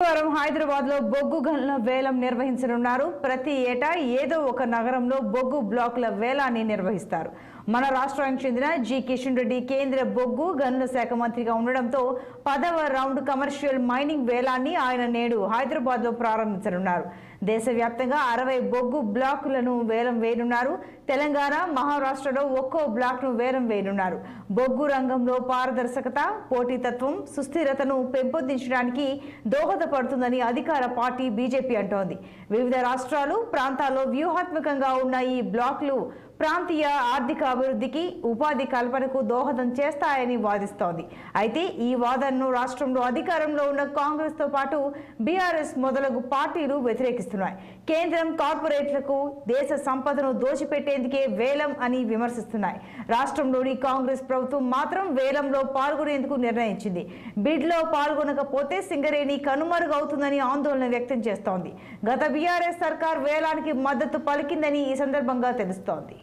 హైదరాబాద్ లో బొగ్గు గనుల వేలం నిర్వహించనున్నారు. ప్రతి ఏటా ఏదో ఒక నగరంలో బొగ్గు బ్లాకుల వేలాన్ని నిర్వహిస్తారు. మన రాష్ట్రానికి చెందిన జి కిషన్ రెడ్డి కేంద్ర బొగ్గు గనుల శాఖ మంత్రిగా ఉండడంతో 10వ రౌండ్ కమర్షియల్ మైనింగ్ వేలాన్ని ఆయన నేడు హైదరాబాద్ లో ప్రారంభించనున్నారు. దేశవ్యాప్తంగా 60 బొగ్గు బ్లాకులను వేలం వేయనున్నారు. తెలంగాణ, మహారాష్ట్రలో ఒక్కో బ్లాక్ ను వేలం వేయనున్నారు. బొగ్గు రంగంలో పారదర్శకత, పోటీతత్వం, సుస్థిరతను పెంపొందించడానికి దోహదపడుతుందని అధికార పార్టీ బీజేపీ అంటోంది. వివిధ రాష్ట్రాలు, ప్రాంతాల్లో వ్యూహాత్మకంగా ఉన్న ఈ బ్లాక్లు ప్రాంతీయ ఆర్థిక అభివృద్ధికి, ఉపాధి కల్పనకు దోహదం చేస్తాయని వాదిస్తోంది. అయితే ఈ వాదనను రాష్ట్రంలో అధికారంలో ఉన్న కాంగ్రెస్ తో పాటు బీఆర్ఎస్ మొదలగు పార్టీలు వ్యతిరేకిస్తున్నాయి. కేంద్రం కార్పొరేట్లకు దేశ సంపదను దోచిపెట్టేందుకే వేలం అని విమర్శిస్తున్నాయి. రాష్ట్రంలోని కాంగ్రెస్ ప్రభుత్వం మాత్రం వేలంలో పాల్గొనేందుకు నిర్ణయించింది. బిడ్లో పాల్గొనకపోతే సింగరేణి కనుమరుగవుతుందని ఆందోళన వ్యక్తం చేస్తోంది. గత బీఆర్ఎస్ సర్కార్ వేలానికి మద్దతు పలికిందని ఈ సందర్భంగా తెలుస్తోంది.